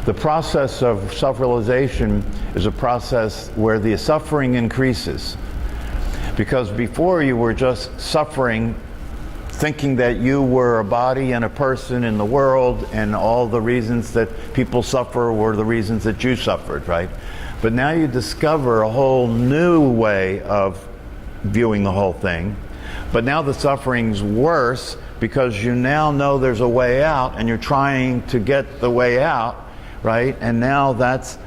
The process of self-realization is a process where the suffering increases. Because before you were just suffering, thinking that you were a body and a person in the world, and all the reasons that people suffer were the reasons that you suffered, right? But now you discover a whole new way of viewing the whole thing. But now the suffering's worse because you now know there's a way out, and you're trying to get the way out, right? And now that's,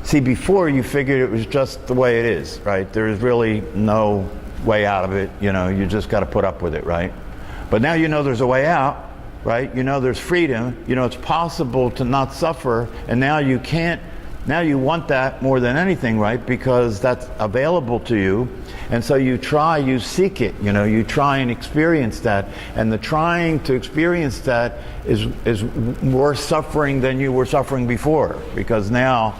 see, before you figured it was just the way it is, right? There's really no way out of it, you know, you just got to put up with it, right? But now you know there's a way out, right? You know there's freedom, you know it's possible to not suffer, and now you can't, now you want that more than anything, right? Because that's available to you, and so you try, you seek it, you know, you try and experience that, and the trying to experience that is worse suffering than you were suffering before, because now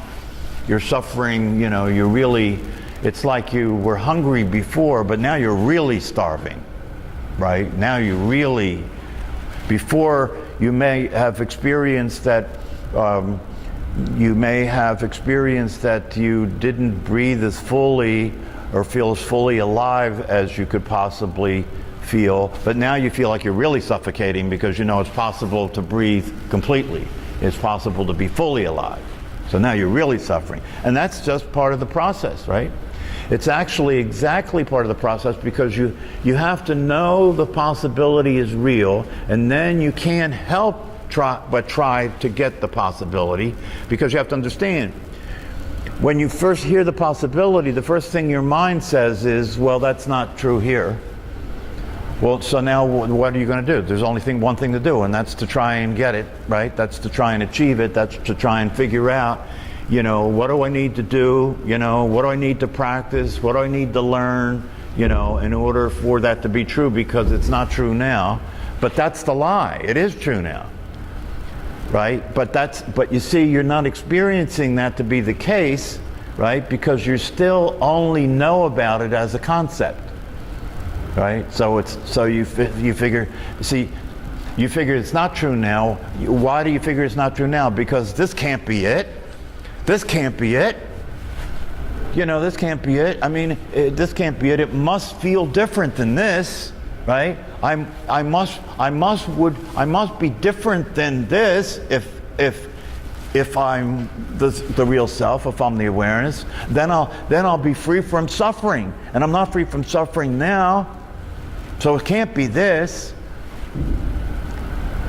you're suffering, you know, you're really, it's like you were hungry before, but now you're really starving, right? Now you really, before you may have experienced that, you may have experienced that you didn't breathe as fully or feel as fully alive as you could possibly feel, but now you feel like you're really suffocating because you know it's possible to breathe completely. It's possible to be fully alive. So now you're really suffering. And that's just part of the process, right? It's actually exactly part of the process, because you have to know the possibility is real, and then you can't help but try to get the possibility, because you have to understand, when you first hear the possibility, the first thing your mind says is, well, that's not true here. Well, so now what are you going to do? There's only one thing to do, and that's to try and get it, right? That's to try and achieve it. That's to try and figure out, you know, what do I need to do? You know, what do I need to practice? What do I need to learn, you know, in order for that to be true, because it's not true now. But that's the lie. It is true now, right? But you see, you're not experiencing that to be the case, right? Because you still only know about it as a concept. Right? So you figure, see, you figure it's not true now. Why do you figure it's not true now? Because this can't be it. This can't be it. You know, this can't be it. I mean, this can't be it. It must feel different than this, right? I must be different than this if I'm the real self, if I'm the awareness. Then I'll be free from suffering, and I'm not free from suffering now. So it can't be this.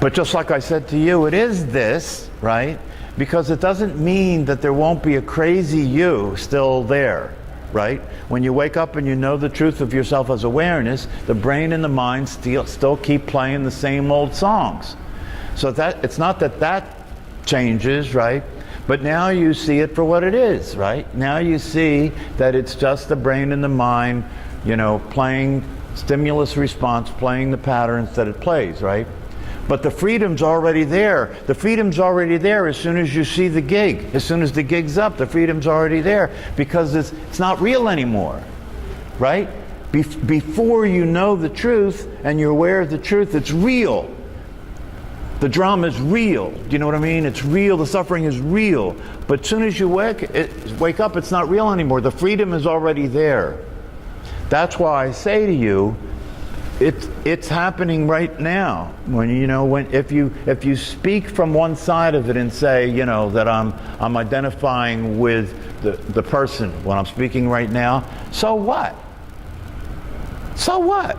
But just like I said to you, it is this, right? Because it doesn't mean that there won't be a crazy you still there, right? When you wake up and you know the truth of yourself as awareness, the brain and the mind still keep playing the same old songs. So that it's not that changes, right? But now you see it for what it is, right? Now you see that it's just the brain and the mind, you know, playing stimulus response, playing the patterns that it plays, right? But the freedom's already there. The freedom's already there as soon as you see the gig. As soon as the gig's up, the freedom's already there, because it's not real anymore, right? Before you know the truth and you're aware of the truth, it's real. The drama is real. Do you know what I mean? It's real. The suffering is real. But as soon as you wake up, it's not real anymore. The freedom is already there. That's why I say to you, it's happening right now. If you speak from one side of it and say, you know, that I'm identifying with the person when I'm speaking right now, so what? So what?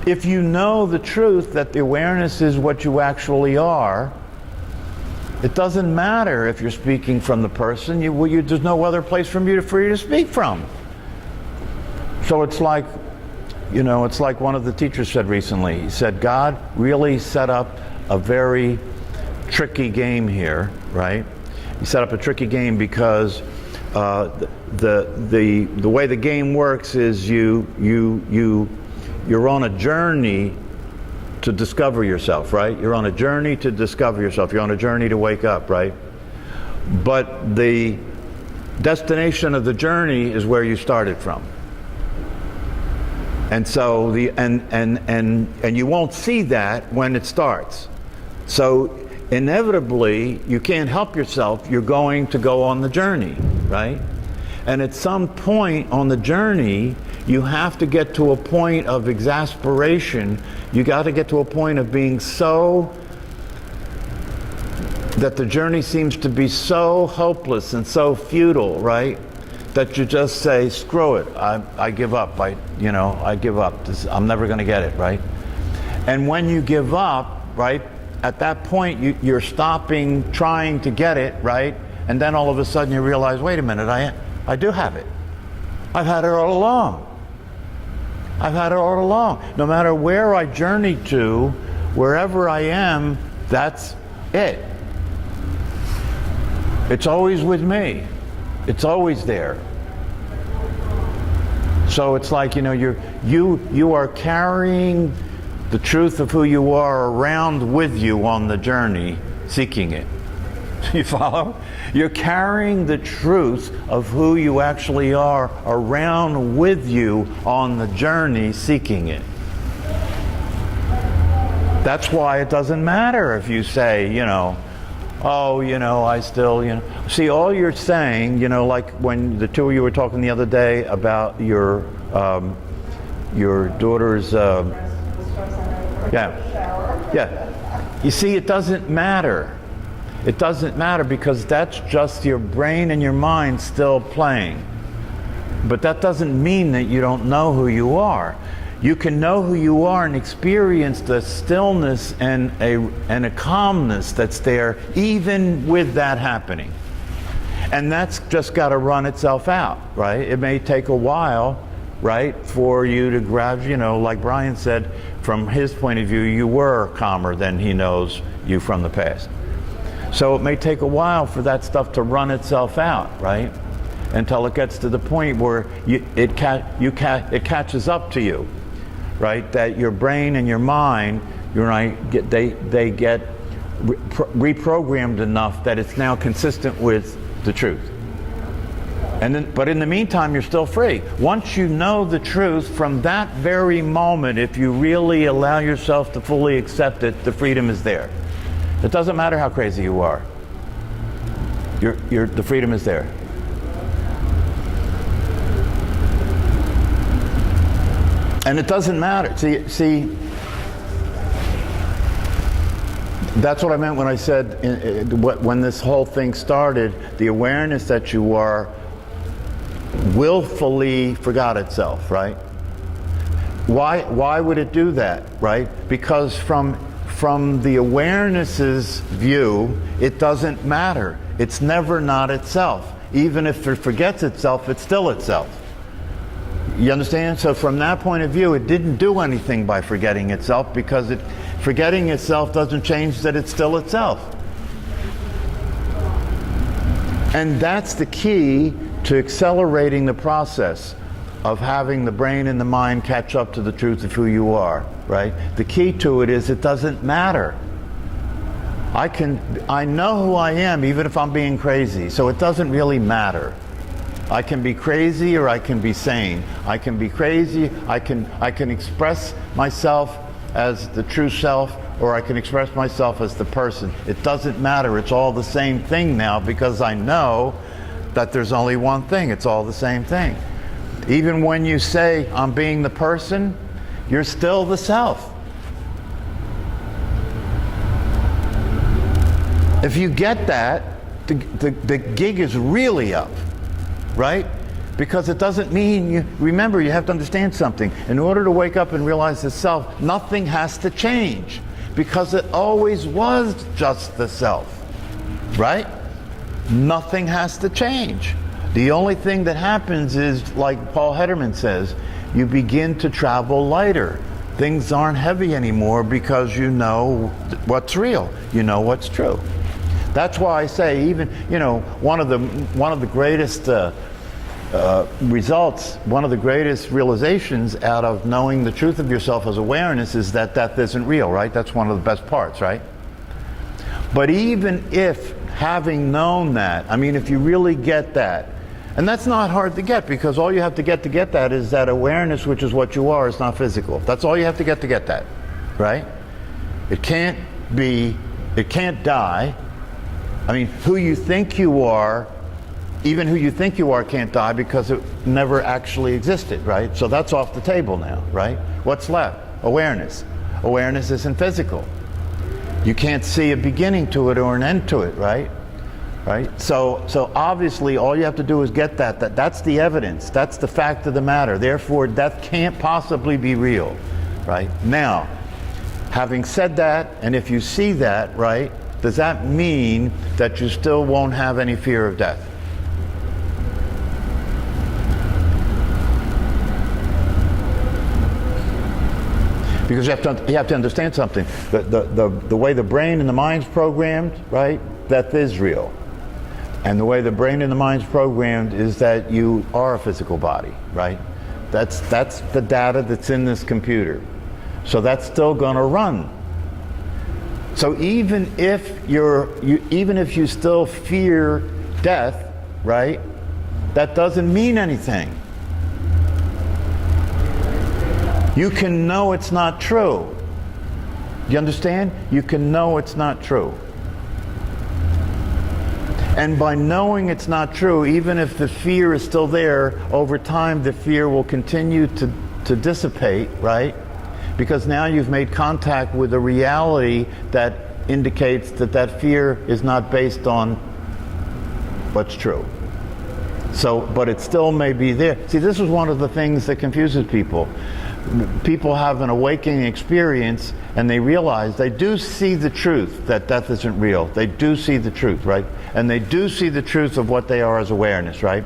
If you know the truth that the awareness is what you actually are, it doesn't matter if you're speaking from the person. There's no other place for you to speak from. So it's like, you know, it's like one of the teachers said recently. He said, God really set up a very tricky game here, right? He set up a tricky game because the way the game works is you're on a journey to discover yourself, right? You're on a journey to discover yourself. You're on a journey to wake up, right? But the destination of the journey is where you started from. And so and you won't see that when it starts. So inevitably, you can't help yourself, you're going to go on the journey, right? And at some point on the journey, you have to get to a point of exasperation. You got to get to a point of being so, that the journey seems to be so hopeless and so futile, right? That you just say, screw it, I give up, I give up. I'm never going to get it, right? And when you give up, right, at that point you're stopping trying to get it, right? And then all of a sudden you realize, wait a minute, I do have it. I've had it all along. I've had it all along. No matter where I journey to, wherever I am, that's it. It's always with me. It's always there. So it's like, you are carrying the truth of who you are around with you on the journey, seeking it. You follow? You're carrying the truth of who you actually are around with you on the journey, seeking it. That's why it doesn't matter if you say, I still, See, all you're saying, like when the two of you were talking the other day about your daughter's, yeah. You see, it doesn't matter. It doesn't matter because that's just your brain and your mind still playing. But that doesn't mean that you don't know who you are. You can know who you are and experience the stillness and a calmness that's there even with that happening. And that's just got to run itself out, right? It may take a while, right, for you to grab, like Brian said, from his point of view, you were calmer than he knows you from the past. So it may take a while for that stuff to run itself out, right? Until it gets to the point where it catches up to you, right? That your brain and your mind, they get reprogrammed enough that it's now consistent with the truth. But in the meantime, you're still free. Once you know the truth, from that very moment, if you really allow yourself to fully accept it, the freedom is there. It doesn't matter how crazy you are. The freedom is there. And it doesn't matter. See, that's what I meant when I said, when this whole thing started, the awareness that you are willfully forgot itself, right? Why would it do that, right? Because from the awareness's view, it doesn't matter. It's never not itself. Even if it forgets itself, it's still itself. You understand? So from that point of view, it didn't do anything by forgetting itself, because forgetting itself doesn't change that it's still itself. And that's the key to accelerating the process of having the brain and the mind catch up to the truth of who you are, right? The key to it is it doesn't matter. I know who I am even if I'm being crazy, so it doesn't really matter. I can be crazy or I can be sane. I can be crazy, I can express myself as the true self, or I can express myself as the person. It doesn't matter, it's all the same thing now, because I know that there's only one thing, it's all the same thing. Even when you say, I'm being the person, you're still the self. If you get that, the gig is really up, right? Because it doesn't mean remember, you have to understand something. In order to wake up and realize the self, nothing has to change, because it always was just the self, right? Nothing has to change. The only thing that happens is, like Paul Hederman says, you begin to travel lighter. Things aren't heavy anymore because you know what's real. You know what's true. That's why I say, even, one of the greatest results, one of the greatest realizations out of knowing the truth of yourself as awareness is that death isn't real, right? That's one of the best parts, right? But even if, having known that, if you really get that, and that's not hard to get, because all you have to get that is that awareness, which is what you are, is not physical. That's all you have to get that, right? It can't be It can't die. I mean, who you think you are, even who you think you are can't die because it never actually existed, right? So that's off the table now, right? What's left? Awareness. Awareness isn't physical. You can't see a beginning to it or an end to it, right? Right? So obviously all you have to do is get that's the evidence. That's the fact of the matter. Therefore, death can't possibly be real, right? Now, having said that, and if you see that, right, does that mean that you still won't have any fear of death? Because you have to understand something. The way the brain and the mind's programmed, right, death is real. And the way the brain and the mind's programmed is that you are a physical body, right? That's the data that's in this computer. So that's still going to run. So even if you still fear death, right, that doesn't mean anything. You can know it's not true. You understand? You can know it's not true. And by knowing it's not true, even if the fear is still there, over time the fear will continue to dissipate, right? Because now you've made contact with a reality that indicates that fear is not based on what's true. So, but it still may be there. See, this is one of the things that confuses people. People have an awakening experience and they realize they do see the truth that death isn't real. They do see the truth, right? And they do see the truth of what they are as awareness, right?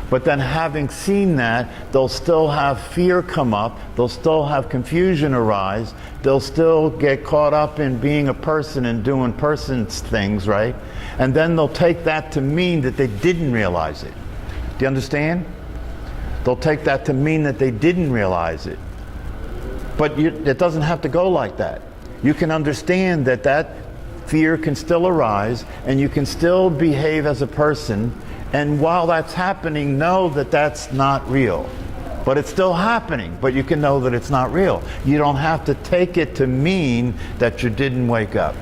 But then having seen that, they'll still have fear come up, they'll still have confusion arise, they'll still get caught up in being a person and doing person's things, right? And then they'll take that to mean that they didn't realize it. Do you understand? They'll take that to mean that they didn't realize it. But it doesn't have to go like that. You can understand that fear can still arise and you can still behave as a person, and while that's happening, know that that's not real. But it's still happening, but you can know that it's not real. You don't have to take it to mean that you didn't wake up.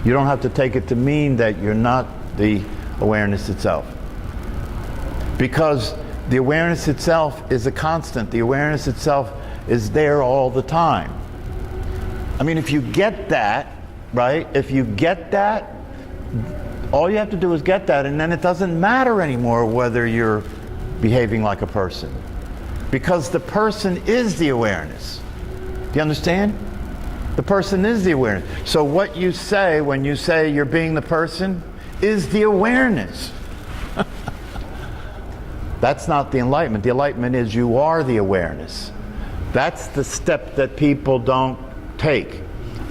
You don't have to take it to mean that you're not the awareness itself. Because the awareness itself is a constant. The awareness itself is there all the time. I mean, if you get that, right? If you get that, all you have to do is get that, and then it doesn't matter anymore whether you're behaving like a person. Because the person is the awareness. Do you understand? The person is the awareness. So what you say when you say you're being the person is the awareness. That's not the enlightenment. The enlightenment is you are the awareness. That's the step that people don't take.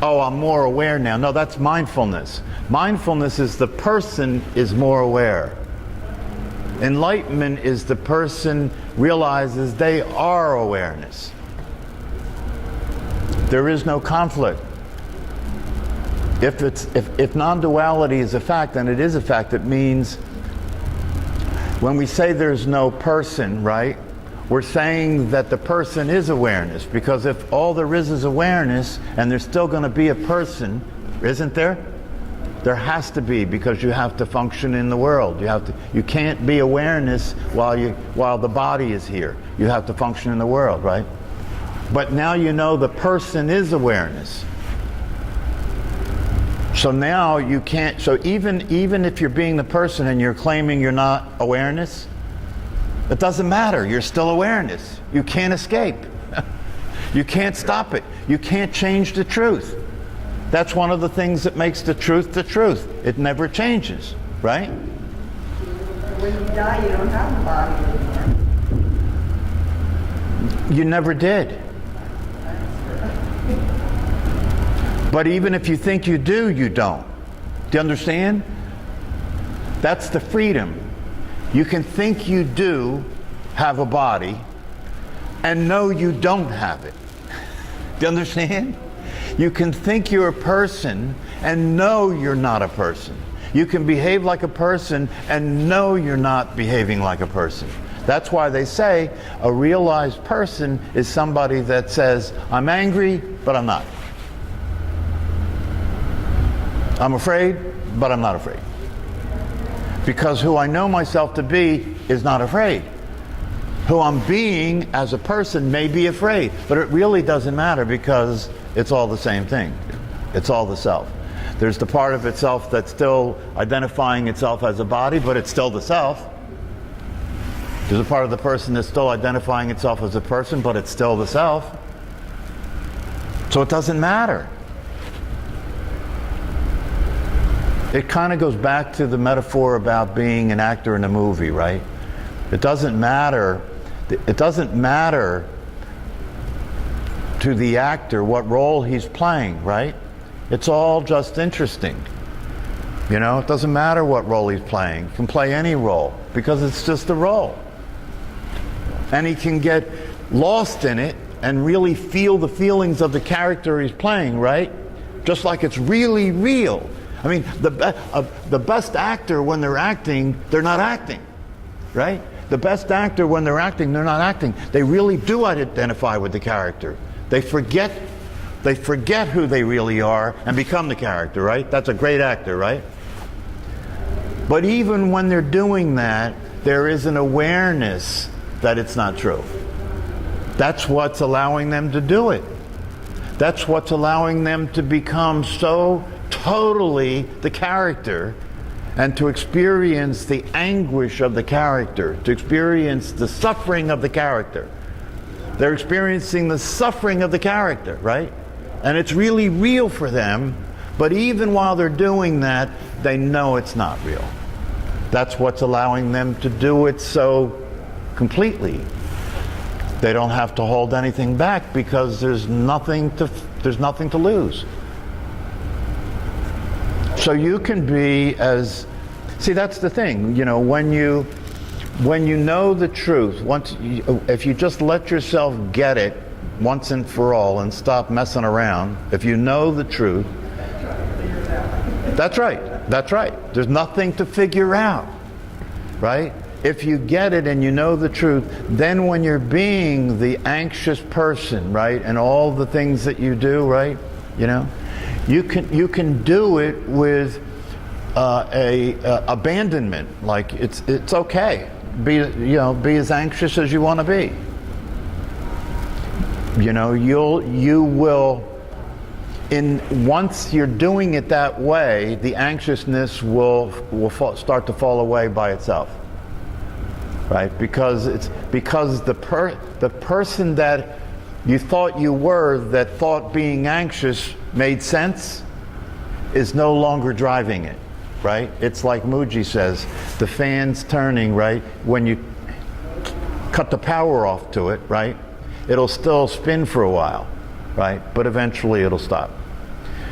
Oh, I'm more aware now. No, that's mindfulness. Mindfulness is the person is more aware. Enlightenment is the person realizes they are awareness. There is no conflict. If non-duality is a fact, and it is a fact, it means when we say there's no person, right? We're saying that the person is awareness, because if all there is awareness and there's still going to be a person, isn't there? There has to be, because you have to function in the world. You can't be awareness while the body is here. You have to function in the world, right? But now you know the person is awareness. So now you can't, so even if you're being the person and you're claiming you're not awareness, it doesn't matter. You're still awareness. You can't escape. You can't stop it. You can't change the truth. That's one of the things that makes the truth the truth. It never changes, right? When you die, you don't have a body anymore. You never did. But even if you think you do, you don't. Do you understand? That's the freedom. You can think you do have a body and know you don't have it. Do you understand? You can think you're a person and know you're not a person. You can behave like a person and know you're not behaving like a person. That's why they say a realized person is somebody that says, I'm angry, but I'm not. I'm afraid, but I'm not afraid. Because who I know myself to be is not afraid. Who I'm being as a person may be afraid, but it really doesn't matter because it's all the same thing. It's all the self. There's the part of itself that's still identifying itself as a body, but it's still the self. There's a part of the person that's still identifying itself as a person, but it's still the self. So it doesn't matter. It kind of goes back to the metaphor about being an actor in a movie, right? It doesn't matter. It doesn't matter to the actor what role he's playing, right? It's all just interesting. You know, it doesn't matter what role he's playing. He can play any role because it's just a role. And he can get lost in it and really feel the feelings of the character he's playing, right? Just like it's really real. I mean, the best actor, when they're acting, they're not acting, right? The best actor, when they're acting, they're not acting. They really do identify with the character. They forget who they really are and become the character, right? That's a great actor, right? But even when they're doing that, there is an awareness that it's not true. That's what's allowing them to do it. That's what's allowing them to become so totally the character and to experience the anguish of the character, to experience the suffering of the character. They're experiencing the suffering of the character, right? And it's really real for them, but even while they're doing that, they know it's not real. That's what's allowing them to do it so completely. They don't have to hold anything back because there's nothing to lose. So you can be as, see, that's the thing, you know, when you know the truth, if you just let yourself get it once and for all and stop messing around, if you know the truth, that's right. There's nothing to figure out, right? If you get it and you know the truth, then when you're being the anxious person, right, and all the things that you do, right, you know, you can do it with abandonment. Like it's okay. Be as anxious as you want to be. You know, you will. Once you're doing it that way, the anxiousness will start to fall away by itself, right? Because the person that you thought you were, that thought being anxious made sense, is no longer driving it, right? It's like Muji says, the fan's turning, right? When you cut the power off to it, right? It'll still spin for a while, right? But eventually it'll stop.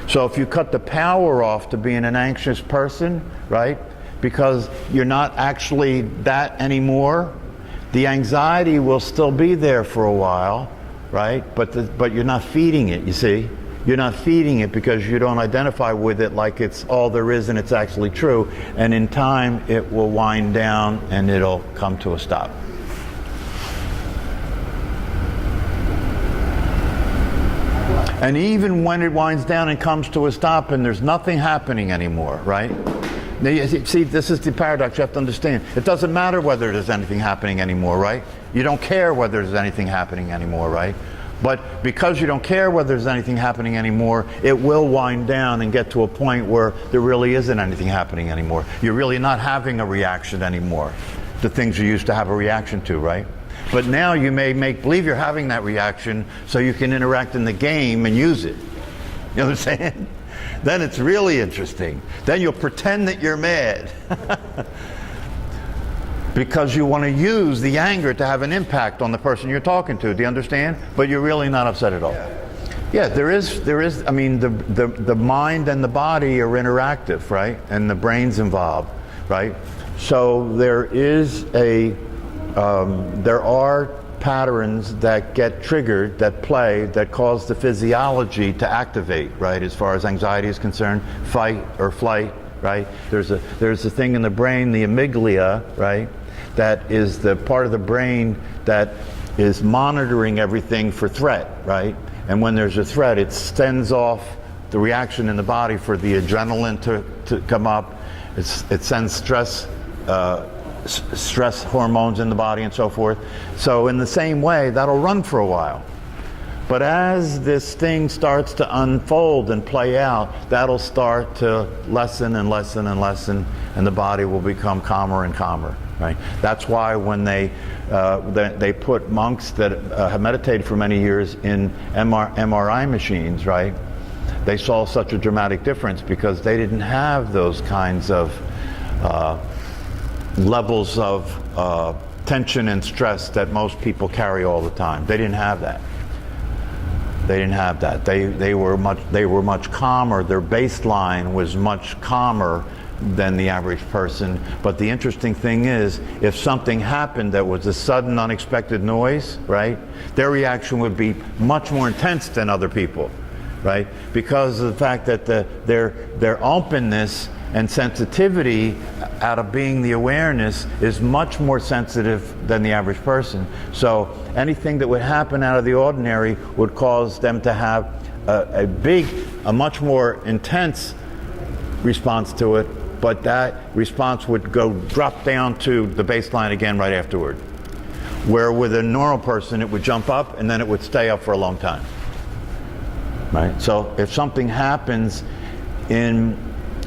So if you cut the power off to being an anxious person, right? Because you're not actually that anymore, the anxiety will still be there for a while, right? But you're not feeding it, you see? You're not feeding it because you don't identify with it like it's all there is and it's actually true. And in time, it will wind down and it'll come to a stop. And even when it winds down and comes to a stop and there's nothing happening anymore, right? Now, see, this is the paradox you have to understand. It doesn't matter whether there's anything happening anymore, right? You don't care whether there's anything happening anymore, right? But because you don't care whether there's anything happening anymore, it will wind down and get to a point where there really isn't anything happening anymore. You're really not having a reaction anymore to things you used to have a reaction to, right? But now you may make believe you're having that reaction so you can interact in the game and use it. You know what I'm saying? Then it's really interesting. Then you'll pretend that you're mad. Because you want to use the anger to have an impact on the person you're talking to. Do you understand? But you're really not upset at all. Yeah, there is. I mean, the mind and the body are interactive, right? And the brain's involved, right? So there are patterns that get triggered, that play, that cause the physiology to activate, right? As far as anxiety is concerned, fight or flight, right? There's a thing in the brain, the amygdala, right? That is the part of the brain that is monitoring everything for threat, right? And when there's a threat, it sends off the reaction in the body for the adrenaline to come up. It sends stress hormones in the body and so forth. So in the same way, that'll run for a while. But as this thing starts to unfold and play out, that'll start to lessen and lessen and lessen, and the body will become calmer and calmer, right? That's why when they put monks that have meditated for many years in MRI machines, right? They saw such a dramatic difference because they didn't have those kinds of levels of tension and stress that most people carry all the time. They didn't have that. They didn't have that. They were much calmer. Their baseline was much calmer than the average person. But the interesting thing is, if something happened that was a sudden, unexpected noise, right, their reaction would be much more intense than other people, right? Because of the fact that their openness and sensitivity out of being the awareness is much more sensitive than the average person. So anything that would happen out of the ordinary would cause them to have a much more intense response to it, but that response would drop down to the baseline again right afterward. Where with a normal person, it would jump up and then it would stay up for a long time. Right? So if something happens in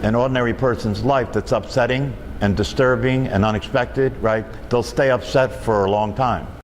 an ordinary person's life that's upsetting and disturbing and unexpected, right, they'll stay upset for a long time.